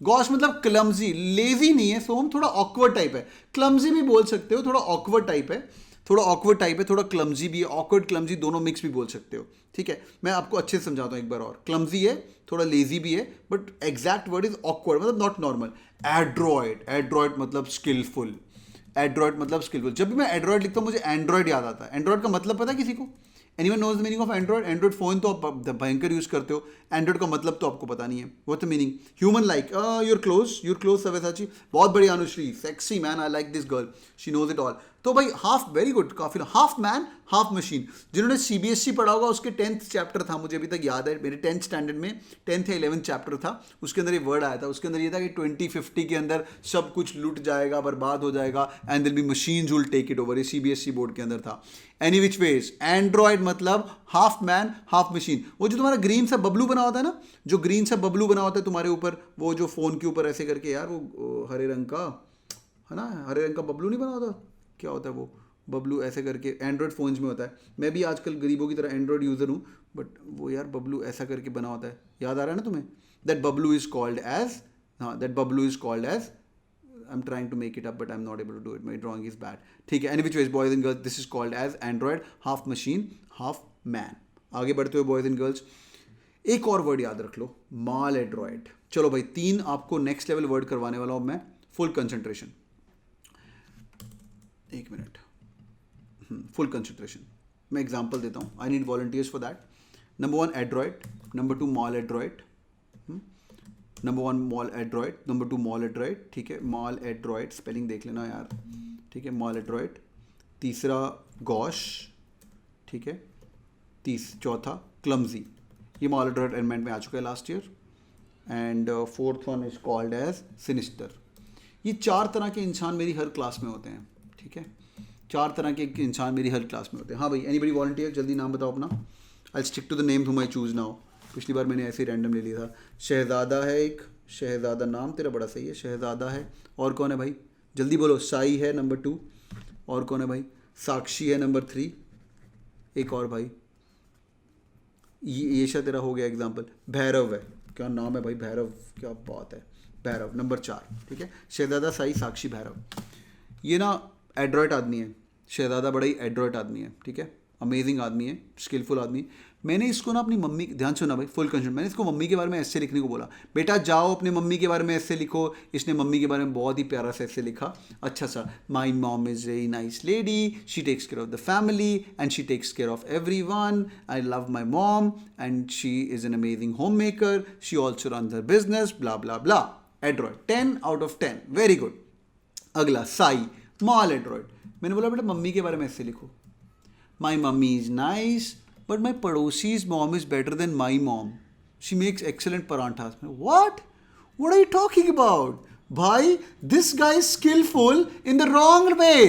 गॉश मतलब क्लमजी, लेजी नहीं है, सो हम थोड़ा ऑकवर्ड टाइप है। क्लमजी भी बोल सकते हो, थोड़ा ऑकवर्ड टाइप है, थोड़ा ऑकवर्ड टाइप है, थोड़ा क्लमजी भी है। ऑकवर्ड क्लमजी दोनों मिक्स भी बोल सकते हो, ठीक है। मैं आपको अच्छे से समझाता हूँ एक बार और। क्लमजी है, थोड़ा लेजी भी है, but exact word is awkward, मतलब नॉट नॉर्मल। एड्रॉयड, एड्रॉयड मतलब स्किलफुल। एड्रॉयड मतलब स्किलफुल। जब भी मैं एड्रॉयड लिखता हूँ मुझे एंड्रॉयड याद आता है। एंड्रॉयड का मतलब पता है किसी को? Anyone knows the meaning of Android? Android phone तो आप भयंकर यूज करते हो, एंड्रॉयड का मतलब तो आपको पता नहीं है। What's the meaning? Human like, your close Savyasachi, बहुत बड़ी Anushree, sexy man, I like this girl, she knows it all. तो भाई हाफ, वेरी गुड, काफी, हाफ मैन हाफ मशीन। जिन्होंने सीबीएसई पढ़ा होगा उसके 10th चैप्टर था, मुझे अभी तक याद है, मेरे 10th स्टैंडर्ड में 10th या 11th चैप्टर था, उसके अंदर ये वर्ड आया था। उसके अंदर ये था कि 2050 के अंदर सब कुछ लुट जाएगा, बर्बाद हो जाएगा, and they'll be machines will take it over. ये सीबीएसई बोर्ड के अंदर था। एनी विच वेज, एंड्रॉयड मतलब हाफ मैन हाफ मशीन। वो जो तुम्हारा ग्रीन सा बबलू बना होता है ना, जो ग्रीन सा बबलू बना होता है तुम्हारे ऊपर, वो जो फोन के ऊपर ऐसे करके यार, वो हरे रंग का है ना, हरे रंग का बबलू नहीं बना होता, क्या होता है वो बबलू ऐसे करके, एंड्रॉयड फ़ोन्स में होता है। मैं भी आजकल गरीबों की तरह एंड्रॉयड यूज़र हूँ, बट वो यार बबलू ऐसा करके बना होता है, याद आ रहा है ना तुम्हें? That Bablu is called as, हाँ that Bablu is called as, I am trying to make it up but I am not able to do it, my drawing is bad, ठीक है। Any which ways boys and girls, this is called as android, half machine half man. आगे बढ़ते हुए boys and girls, एक और word याद रख लो, माल एड्रॉयड। चलो भाई, 3 आपको नेक्स्ट लेवल वर्ड करवाने वाला हूं मैं, full concentration. 1 minute, full concentration. मैं एग्जांपल देता हूं, I need volunteers for that. Number 1 adroit, number 2 maladroit, number 1 maladroit, number 2 maladroit, ठीक है, मॉल एड्रॉयड स्पेलिंग देख लेना यार, ठीक है, मॉल एड्रॉयड। तीसरा गॉश, ठीक है, चौथा क्लमजी। ये मॉल एड्रॉयड एलिमेंट में आ चुका है last year. And fourth one is called as sinister. ये 4 तरह के इंसान मेरी हर क्लास में होते हैं, ठीक है, 4 तरह के इंसान मेरी हर क्लास में होते हैं। हाँ भाई, एनीबडी वॉलंटियर, जल्दी नाम बताओ अपना। I stick to the name whom I choose now. पिछली बार मैंने ऐसे ही रैंडम ले लिया था। शहजादा है एक, शहजादा नाम तेरा बड़ा सही है, शहजादा है। और कौन है भाई, जल्दी बोलो। साई है नंबर 2, और कौन है भाई, साक्षी है नंबर 3, एक और भाई, ये शायद तेरा हो गया एग्जाम्पल। भैरव है, क्या नाम है भाई, भैरव, क्या बात है, भैरव नंबर 4, ठीक है। शहजादा, साई, साक्षी, भैरव। ये ना एड्रॉयड आदमी है, शहजादा बड़ा ही एड्रॉयड आदमी है, ठीक है, अमेजिंग आदमी है, स्किलफुल आदमी। मैंने इसको ना अपनी मम्मी, ध्यान सुना भाई, फुल कंसेंट, मैंने इसको मम्मी के बारे में ऐसे लिखने को बोला, बेटा जाओ अपने मम्मी के बारे में ऐसे लिखो। इसने मम्मी के बारे में बहुत ही प्यारा सा ऐसे लिखा, अच्छा सा। My mom is very nice lady, she takes care of the family and she takes care of everyone. I love my mom and she is an amazing homemaker, she also run her business, blah blah blah. Adroit 10 out of 10, very good. अगला Sai, mall एड्रॉयड। मैंने बोला बेटा mummy के बारे में ऐसे लिखो, my mummy is nice but my padosi's mom is better than my mom. She makes excellent paranthas. What? What are you talking about? Bhai, this guy is skillful in the wrong way.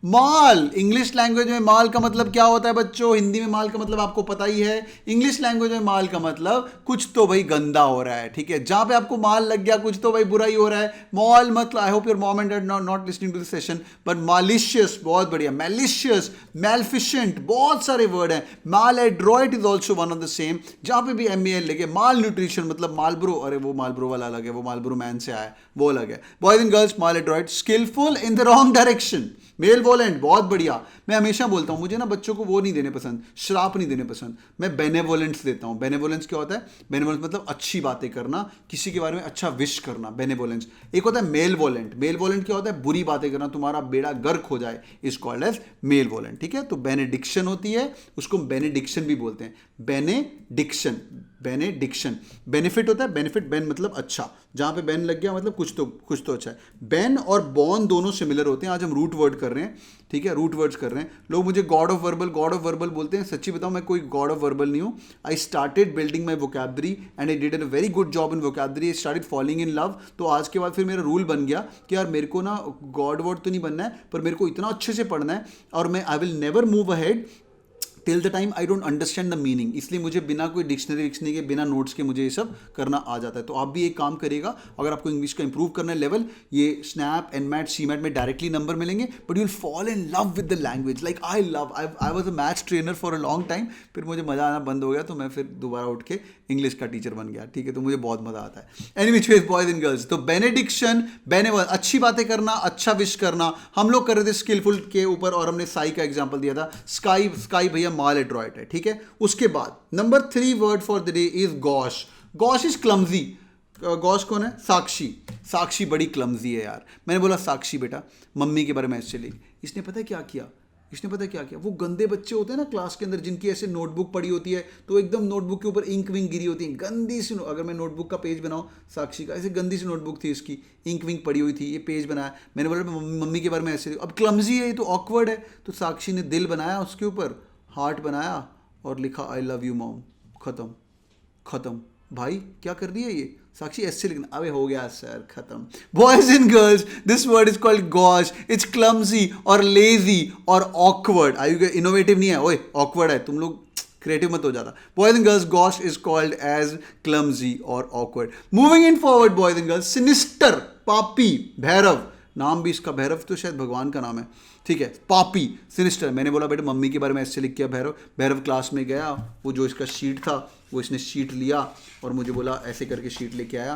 Mall, English language में माल का मतलब क्या होता है बच्चों? हिंदी में माल का मतलब आपको पता ही है। इंग्लिश लैंग्वेज में माल का मतलब कुछ तो भाई गंदा हो रहा है, ठीक है। जहां पे आपको माल लग गया कुछ तो भाई बुरा ही हो रहा है। मॉल मतलब, I hope your mom and dad not listening to this session, but malicious, बहुत बढ़िया, मैलिशियस, मेलफिशेंट, बहुत सारे वर्ड हैं। Maladroit is also one of the same. जहां पे भी MAL लगे, माल न्यूट्रिशन मतलब मालब्रो, अरे वो मालब्रो वाला अलग है, वो मालब्रो मैन से आया है, वो अलग है। Boys and girls, maladroit, skillful in the wrong direction. Malevolent, बहुत बढ़िया। मैं हमेशा बोलता हूँ मुझे ना बच्चों को वो नहीं देने पसंद, श्राप नहीं देने पसंद, मैं बेनेवोलेंस देता हूँ। बेनेवोलेंस क्या होता है? बेनेवोलेंस मतलब अच्छी बातें करना, किसी के बारे में अच्छा विश करना, बेनेवोलेंस। एक होता है मेल वोलेंट। मेल वोलेंट क्या होता है? बुरी बातें करना, तुम्हारा बेड़ा गर्क हो जाए, is called as malevolent, ठीक है। तो बेनेडिक्शन होती है, उसको बेनेडिक्शन भी बोलते हैं। Benediction, benediction. बेनिफिट होता है, बेनिफिट, बेन मतलब अच्छा, जहां पे बेन लग गया मतलब कुछ तो अच्छा है। बेन और बॉन दोनों सिमिलर होते हैं। आज हम रूट वर्ड कर रहे हैं, ठीक है, रूट वर्ड्स कर रहे हैं। लोग मुझे गॉड ऑफ वर्बल बोलते हैं। सच्ची बताऊं, मैं कोई गॉड ऑफ वर्बल नहीं हूं। I started building my vocabulary and I did a very good job in vocabulary. I started falling in love. तो आज के बाद फिर मेरा रूल बन गया कि यार मेरे को ना गॉड वर्ड तो नहीं बनना है, पर मेरे को इतना अच्छे से पढ़ना है और मैं I will never move ahead till the time I don't understand the meaning. इसलिए मुझे बिना कोई डिक्शनरी के, बिना नोट्स के मुझे ये सब करना आ जाता है। तो आप भी एक काम करिएगा, अगर आपको इंग्लिश का इंप्रूव करना है लेवल, ये स्नैप, एनमैट, सीमैट में डायरेक्टली नंबर मिलेंगे, but you will fall in love with the language. Like I was a maths trainer for a long time, फिर मुझे मजा आना बंद हो गया, तो मैं फिर दोबारा उठ के इंग्लिश का टीचर बन गया, ठीक है। तो मुझे बहुत मजा आता है। एनीवेज बॉयज एंड गर्ल्स, तो बेनेडिक्शन, बेनेवल, अच्छी बातें करना, अच्छा विश करना, हम लोग कर रहे थे स्किलफुल के ऊपर, और हमने साई का एग्जाम्पल दिया था। स्काई भैया माल एड्रॉयड है, ठीक है। उसके बाद number 3 word for the day is gosh. Gosh is clumsy. Gosh कौन है? साक्षी। साक्षी बड़ी क्लमजी है यार। मैंने बोला साक्षी बेटा मम्मी के बारे में ऐसे लिख। इसने पता है क्या किया? वो गंदे बच्चे होते हैं ना क्लास के अंदर, जिनकी ऐसे नोटबुक पड़ी होती है, तो एकदम नोटबुक के ऊपर इंक विंक गिरी होती है, गंदी सी। अगर मैं नोटबुक का पेज बनाऊं साक्षी का, ऐसे गंदी सी नोटबुक थी इसकी, इंक विंक पड़ी हुई थी, ये पेज बनाया। मैंने बोला मम्मी के बारे में ऐसे। अब क्लमजी है ये, तो ऑकवर्ड है। तो साक्षी ने दिल बनाया, उसके ऊपर हार्ट बनाया और लिखा आई लव यू मॉम। खत्म। भाई क्या कर रही है ये साक्षी? ऐसे लिखना। अबे हो गया सर, खत्म। Boys and girls, this word is called gosh. It's clumsy और लेजी और ऑकवर्ड। आयु इनोवेटिव नहीं है, ओए ऑकवर्ड है। तुम लोग क्रिएटिव मत हो जाता। Boys and girls, gauche is called as clumsy और awkward. Moving in forward boys and girls, sinister, पापी, भैरव। नाम भी इसका, भैरव तो शायद भगवान का नाम है, ठीक है। पापी, सिनिस्टर। मैंने बोला बेटा मम्मी के बारे में ऐसे लिख किया भैरव क्लास में गया, वो जो इसका शीट था वो इसने शीट लिया और मुझे बोला ऐसे करके शीट लेके आया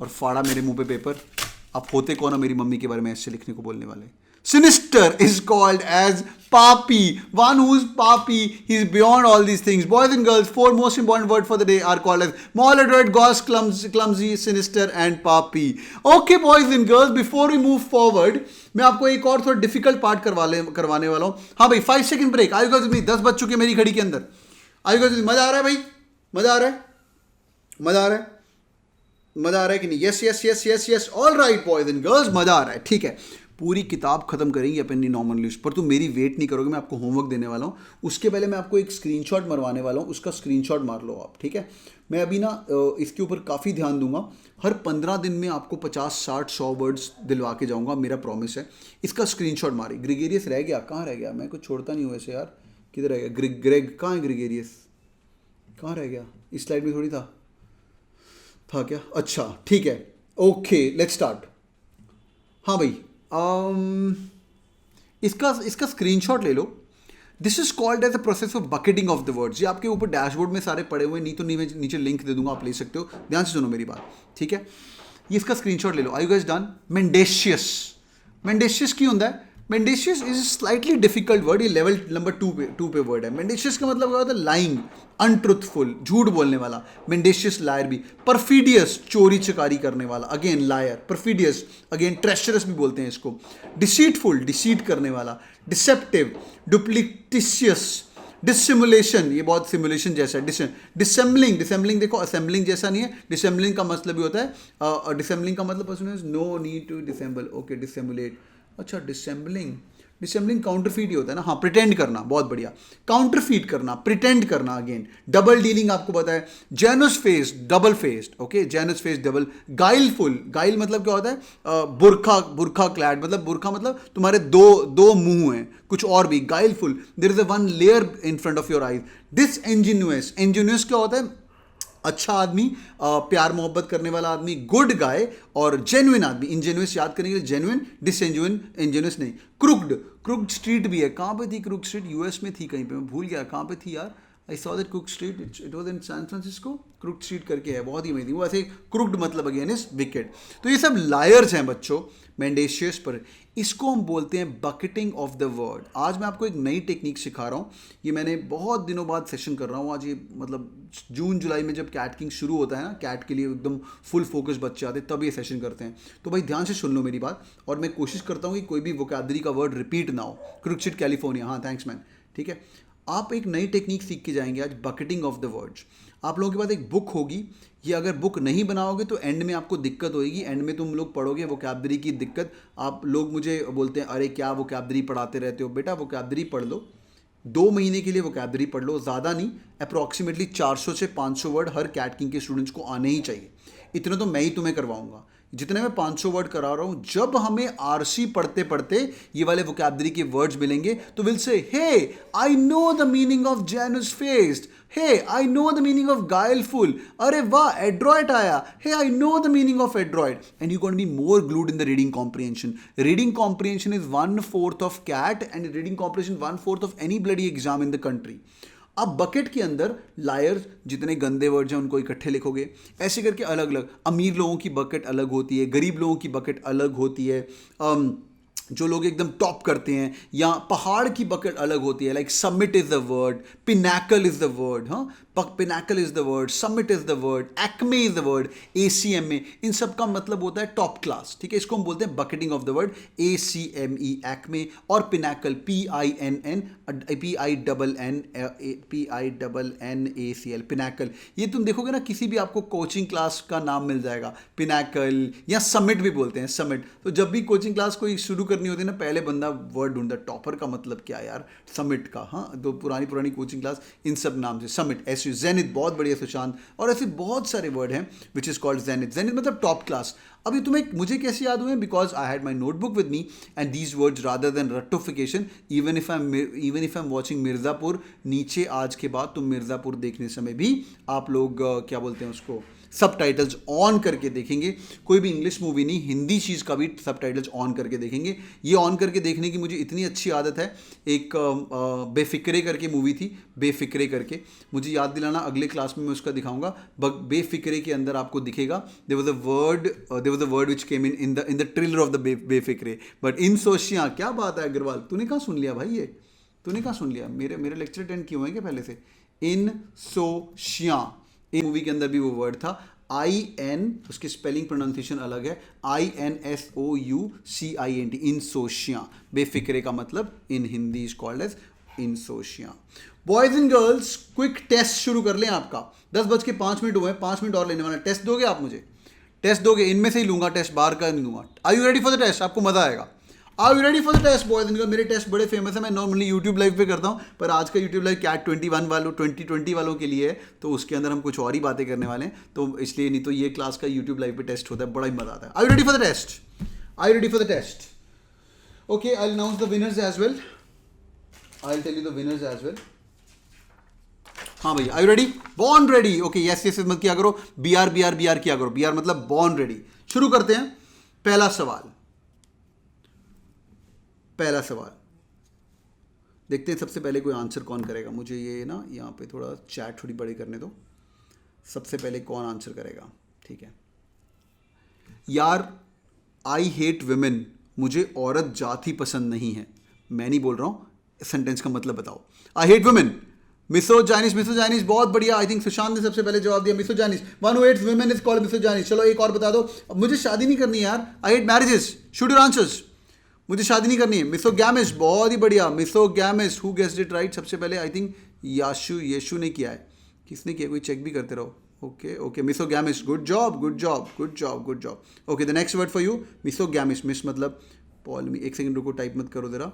और फाड़ा मेरे मुंह पे पेपर। आप होते कौन हो मेरी मम्मी के बारे में ऐसे लिखने को बोलने वाले? Sinister is called as Papi. One who's Papi, he's beyond all these things. Boys and girls, 4 most important words for the day are called as maladroit, gauche, clumsy, sinister and Papi. Okay boys and girls, before we move forward, मैं आपको एक और थोड़ा difficult part करवाने वाला हूँ. हाँ भाई, 5 सेकंड ब्रेक. आयु गर्ल्स में 10 बज चुके मेरी घड़ी के अंदर. आयु गर्ल्स, मजा आ रहा है भाई? मजा आ रहा है? मजा आ रहा है? मजा आ रहा है कि नहीं? Yes yes yes yes yes. All right boys and girls, मजा आ रहा है. ठीक है, पूरी किताब खत्म करेंगे अपनी नॉर्मल इंग्लिश पर. तुम मेरी वेट नहीं करोगे, मैं आपको होमवर्क देने वाला हूँ. उसके पहले मैं आपको एक स्क्रीनशॉट मरवाने वाला हूँ, उसका स्क्रीनशॉट मार लो आप. ठीक है, मैं अभी ना इसके ऊपर काफ़ी ध्यान दूंगा. हर 15 दिन में आपको 50, 60, 100 वर्ड्स दिलवा के जाऊंगा, मेरा प्रॉमिस है. इसका स्क्रीनशॉट मारी. ग्रेगेरियस रह गया, कहाँ रह गया? मैं कुछ छोड़ता नहीं हूँ ऐसे यार. किधर रह गया? ग्रेग कहाँ है? ग्रेगेरियस कहाँ रह गया? इस स्लाइड में थोड़ी था क्या? अच्छा ठीक है, ओके लेट्स स्टार्ट. हाँ भाई, इसका स्क्रीनशॉट ले लो. This is called as a process of bucketing of the words. ये आपके ऊपर डैशबोर्ड में सारे पड़े हुए, नहीं तो नीचे लिंक दे दूंगा, आप ले सकते हो. ध्यान से सुनो मेरी बात, ठीक है? ये इसका स्क्रीनशॉट ले लो. Are you guys done? Mendacious क्यों होता है? Mendacious is slightly difficult word. ये लेवल नंबर 2 पे वर्ड है. मेंडेशियस का मतलब क्या होता है? लाइंग, अनट्रुथफुल, झूठ बोलने वाला. मेंडेशियस लायर भी. परफीडियस, चोरी चकारी करने वाला, अगेन लायर. परफीडियस अगेन ट्रेशरस भी बोलते हैं इसको. डिसीटफुल, डिसीट करने वाला. डिसेप्टिव, डुप्लिटिशियस. डिसिमुलेशन, ये बहुत सिमुलेशन जैसा है. डिसेम्बलिंग, डिसेम्बलिंग देखो असेंबलिंग जैसा नहीं है. डिसेम्बलिंग का मतलब भी होता है, डिसेम्बलिंग का मतलब नो नीड टू डिसेम्बल. ओके, डिसेमुलेट. अच्छा, डिसेम्बलिंग काउंटरफीट ही होता है ना. हाँ, प्रिटेंड करना, बहुत बढ़िया. काउंटरफीट करना, प्रिटेंड करना. अगेन डबल डीलिंग आपको पता है. Janus faced, double faced. Okay, Janus faced, double. Guileful, guile मतलब क्या होता है? बुरखा क्लैड, मतलब बुरखा मतलब तुम्हारे दो मुंह हैं, कुछ और भी. Guileful, there is a one layer in front of your eyes. Disingenuous, ingenuous क्या होता है? अच्छा आदमी, प्यार मोहब्बत करने वाला आदमी. गुड गाय और जेन्युइन आदमी. इंजेन्युअस याद करने के लिए जेन्युइन, डिसइंजेन्युइन, इंजेन्युअस नहीं. क्रुक्ड स्ट्रीट भी है. कहाँ पे थी क्रुक्ड स्ट्रीट? यूएस में थी कहीं पे, मैं भूल गया कहाँ पे थी यार. I saw that crooked street, it was in San Francisco. Crooked street करके है, बहुत ही अमेजिंग. वो ऐसे क्रुक्ड मतलब अगेन इज विकेट. तो ये सब लायर्स हैं बच्चों मेंडेशियस पर. इसको हम बोलते हैं बकेटिंग ऑफ द वर्ड. आज मैं आपको एक नई टेक्निक सिखा रहा हूँ. ये मैंने बहुत दिनों बाद सेशन कर रहा हूँ. आज ये मतलब जून जुलाई में जब कैट किंग शुरू होता है ना, कैट के लिए एकदम फुल फोकस बच्चे आते हैं, तब ये सेशन करते हैं. तो भाई ध्यान से सुन लो मेरी बात, और मैं कोशिश करता हूँ कि कोई भी वोकैबुलरी का वर्ड रिपीट ना हो. क्रुक्सिट कैलिफोर्निया, हाँ थैंक्स मैन. ठीक है, आप एक नई टेक्निक सीख के जाएंगे आज, बकेटिंग ऑफ द वर्ड्स. आप लोगों के पास एक बुक होगी. ये अगर बुक नहीं बनाओगे तो एंड में आपको दिक्कत होगी. एंड में तुम लोग पढ़ोगे वोकैबुलरी की दिक्कत. आप लोग मुझे बोलते हैं अरे क्या वोकैबुलरी पढ़ाते रहते हो. बेटा वोकैबुलरी पढ़ लो, 2 महीने के लिए वोकैबुलरी पढ़ लो, ज़्यादा नहीं. अप्रॉक्सीमेटली 400 से 500 वर्ड हर कैट किंग के स्टूडेंट्स को आने ही चाहिए. इतना तो मैं ही तुम्हें करवाऊंगा, जितने में 500 वर्ड करा रहा हूँ. जब हमें आरसी पढ़ते पढ़ते ये वाले वोकैबुलरी के वर्ड्स मिलेंगे तो will say hey I know the meaning of Janus faced. Hey I know the meaning of guileful. अरे वाह, एड्रॉइड आया. Hey I know the meaning of adroit. And you going to be more glued in the reading comprehension. Reading comprehension is 1/4 of CAT and reading comprehension 1/4 of any bloody exam in the country. अब bucket के अंदर lawyers, जितने गंदे words हैं उनको इकट्ठे लिखोगे, ऐसे करके अलग अलग. अमीर लोगों की बकेट अलग होती है, गरीब लोगों की बकेट अलग होती है. जो लोग एकदम टॉप करते हैं, या पहाड़ की बकेट अलग होती है. Like summit is the word, pinnacle is the word. हाँ, pinnacle is the word, summit is the word, acme is the word, ACMA. इन सब का मतलब होता है टॉप क्लास. ठीक है, इसको हम बोलते हैं bucketing of the word. ACME Acme, और पिनाकल PINNACL पिनाकल. ये तुम देखोगे ना, किसी भी आपको कोचिंग क्लास का नाम मिल जाएगा, पिनाकल, या समिट भी बोलते हैं, समिट. तो जब भी कोचिंग क्लास कोई शुरू करनी होती है ना, पहले बंदा वर्ड ढूंढता है, टॉपर का मतलब क्या यार, समिट का. हाँ, तो पुरानी कोचिंग क्लास इन सब नाम से. समिट, ऐसे जेनिथ, बहुत बढ़िया सुशांत. और ऐसे बहुत सारे वर्ड हैं which is called zenith. Zenith मतलब टॉप क्लास. अभी तुम्हें मुझे कैसे याद हुए? Because I had my notebook with me and these words rather than रट्टोफिकेशन. Even if I am watching Mirzapur, नीचे आज के बाद तुम मिर्ज़ापुर देखने समय भी आप लोग क्या बोलते हैं उसको, सबटाइटल्स ऑन करके देखेंगे। कोई भी इंग्लिश मूवी नहीं, हिंदी चीज़ का भी सबटाइटल्स ऑन करके देखेंगे। ये ऑन करके देखने की मुझे इतनी अच्छी आदत है। एक बेफिक्रे करके मूवी थी, बेफिक्रे करके, मुझे याद दिलाना, अगले क्लास में मैं उसका दिखाऊंगा। बेफिक्रे के अंदर आपको दिखेगा there was a word which came in the trailer of the Befikre, but insouciance. क्या बात है अग्रवाल, तूने कहाँ सुन लिया भाई, ये तूने कहाँ सुन लिया? मेरे लेक्चर अटेंड किए हुए हैं क्या पहले से? इंसोशिया, इन मूवी के अंदर भी वो वर्ड था, IN, उसकी स्पेलिंग प्रोनाउंसिएशन अलग है, INSOUCIENT, इंसोशिया। बेफिक्रे का मतलब in Hindi is called as insouciance. Boys and girls, quick test शुरू कर लें आपका। 10:05 हुए, 5 मिनट और लेने वाला। टेस्ट दोगे आप मुझे? टेस्ट दोगे? इनमें से ही लूंगा टेस्ट, बाहर का नहीं लूंगा। Are you ready for the test? आपको मजा आएगा। Are you ready for the test boys and girls? मेरे टेस्ट बड़े फेमस है, मैं नॉर्मली यूट्यूब लाइव पे करता हूँ, पर आज का यूट्यूब लाइव कैट 2020 वालों के लिए है, तो उसके अंदर हम कुछ और ही बातें करने वाले हैं, तो इसलिए, नहीं तो ये क्लास का यूट्यूब लाइव पे टेस्ट होता है, बड़ा ही मजा आता है। Are you ready for the test? Are you ready for the test? Okay, I will announce the winners as well. I will tell you the winners as well. हाँ भैया, are you ready? Born ready. Okay, yes yes मत किया करो, BR किया करो। BR मतलब born ready. शुरू करते हैं। पहला सवाल देखते हैं, सबसे पहले कोई आंसर कौन करेगा। मुझे ये ना यहाँ पे थोड़ा चैट थोड़ी बड़ी करने दो। सबसे पहले कौन आंसर करेगा? ठीक है यार, आई हेट विमेन, मुझे औरत जाति पसंद नहीं है। मैं नहीं बोल रहा हूँ, सेंटेंस का मतलब बताओ। आई हेट वुमेन, मिसोजाइनिस, बहुत बढ़िया। आई थिंक सुशांत ने सबसे पहले जवाब दिया, misogynist. One who hates women is called misogynist. चलो एक और बता दो। अब मुझे शादी नहीं करनी है यार। I hate marriages, shoot your answers. मुझे शादी नहीं करनी है। मिसोगैमिस, बहुत ही बढ़िया, misogamist. Who guessed it right? सबसे पहले आई थिंक यशु ने किया है। किसने किया? कोई चेक भी करते रहो। Okay, misogamist, good job. Okay, the next word for you, misogamist. Mis मतलब पॉलमी। एक सेकंड रुको, टाइप मत करो जरा,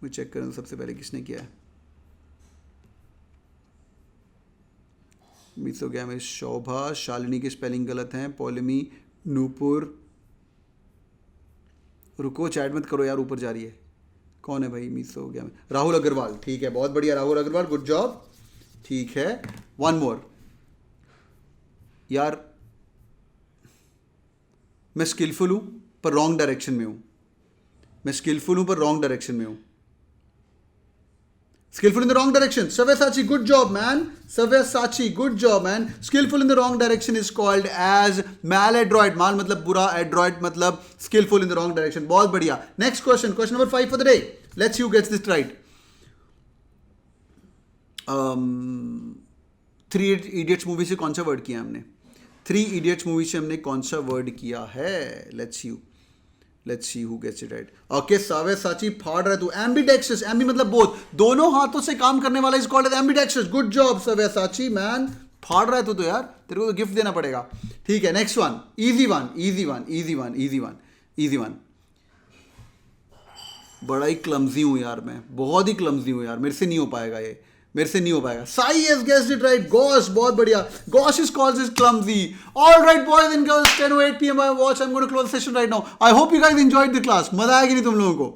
मैं चेक करूँ सबसे पहले किसने किया है। मिसोगैमिस, शोभा, शालिनी की स्पेलिंग गलत है, पॉलमी, नूपुर। रुको, चैट मत करो यार, ऊपर जा रही है। कौन है भाई मिसोगैमिस? राहुल अग्रवाल। ठीक है, बहुत बढ़िया राहुल अग्रवाल, गुड जॉब। ठीक है, वन मोर। यार मैं स्किलफुल हूं पर रॉन्ग डायरेक्शन में हूं। Skillful in the wrong direction. Sabyasachi, good job, man. Skillful in the wrong direction is called as maladroit. Mal matlab bura, adroit matlab skillful in the wrong direction. बहुत बढ़िया. Next question. Question number 5 for the day. Let's see who gets this right. Three Idiots movie से कौन सा word किया हमने? 3 Idiots movie से हमने कौन सा वर्ड किया है? Let's see who gets it right. Okay, Sabyasachi, फाड़ रहा है तू। Ambidextrous, ambi मतलब बोथ, दोनों हाथों से काम करने वाला is called as ambidextrous. Good job, Sabyasachi, man. फाड़ रहा है तू तो यार, तेरे को तो गिफ्ट देना पड़ेगा। ठीक है, नेक्स्ट वन, easy one. बड़ा ही क्लमजी हूँ यार मैं, बहुत ही क्लमजी हूँ यार, मेरे से नहीं हो पाएगा ये। Sai has guessed it right. Gosh, बहुत बढ़िया. Gosh is called as clumsy. All right, boys and girls, 10:08 p.m. by watch. I'm going to close the session right now. I hope you guys enjoyed the class. मजा आएगी नहीं तुम लोगों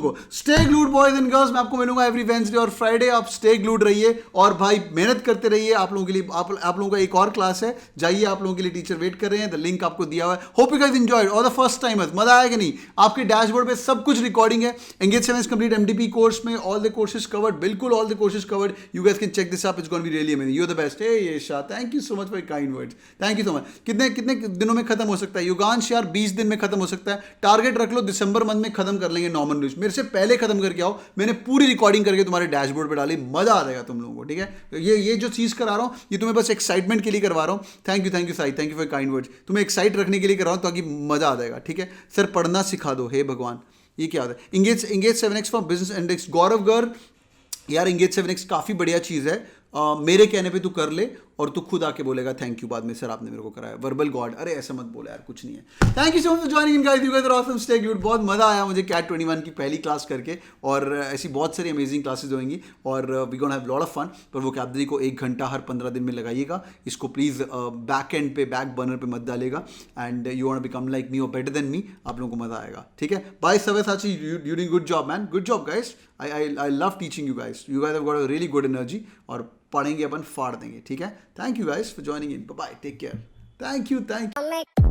को? Stay glued, boys and girls. मैं आपको मिलूंगा every Wednesday और Friday. आप stay glued रहिए और भाई मेहनत करते रहिए। आप लोगों के लिए आप लोगों का एक और क्लास है, जाइए, आप लोगों के लिए टीचर वेट कर रहे हैं। द लिंक आपको दिया हुआ है। Hope you guys enjoyed. और द फर्स्ट टाइमर्स, मजा आया कि नहीं? आपके डैशबोर्ड पे सब कुछ रिकॉर्डिंग है। एंगेज 7 कंप्लीट MDP कोर्स में ऑल द कोर्सेज कवर्ड, बिल्कुल all the courses covered. You guys can check this up, it's gonna be really amazing. You are the best. Hey Yasha, thank you so much for kind words, thank you so much. कितने दिनों में खत्म हो सकता है युगांश? यार 20 दिन में खत्म हो सकता है। टारगेट रख लो, दिसंबर मंथ में खत्म कर लेंगे नॉर्मल न्यूज। मेरे से पहले खत्म करके आओ, मैंने पूरी रिकॉर्डिंग करके तुम्हारे डैशबोर्ड पे डाली, मजा आ जाएगा तुम लोगों को। ठीक है, ये जो चीज करा रहा हूं, ये तुम्हें बस एक्साइटमेंट के लिए करवा रहा हूं। Thank you Sai, thank you for kind words. तुम्हें एक्साइट रखने के लिए कर रहा हूं ताकि मजा आ जाएगा। ठीक है सर, पढ़ना सिखा दो, हे भगवान, ये क्या होता है? Engage 7x for business index, Gaurav Garg. यार इंगेज 7x काफ़ी बढ़िया चीज़ है। मेरे कहने पे तू कर ले और तू खुद आके बोलेगा थैंक यू बाद में, सर आपने मेरे को कराया। वर्बल गॉड, अरे ऐसा मत बोला यार, कुछ नहीं है। Thank you so much for joining in guys, you guys are awesome, stay glued. बहुत मजा आया मुझे कैट 21 की पहली क्लास करके, और ऐसी बहुत सारी अमेजिंग क्लासेज होंगी और we gonna have lot of fun. पर वो कैबलरी को 1 घंटा हर 15 दिन में लगाइएगा। इसको प्लीज़ बैक एंड पे, बैक बर्नर पे मत डालेगा। And you want to become like me और बेटर देन मी, आप लोगों को मजा आएगा। ठीक है, bye Savyasachi, you doing good job man, good job guys. I love teaching you guys. You guys have got a really good energy और पढ़ेंगे अपन, फाड़ देंगे, ठीक है। Thank you guys for joining in, bye, take care, thank you. I'm like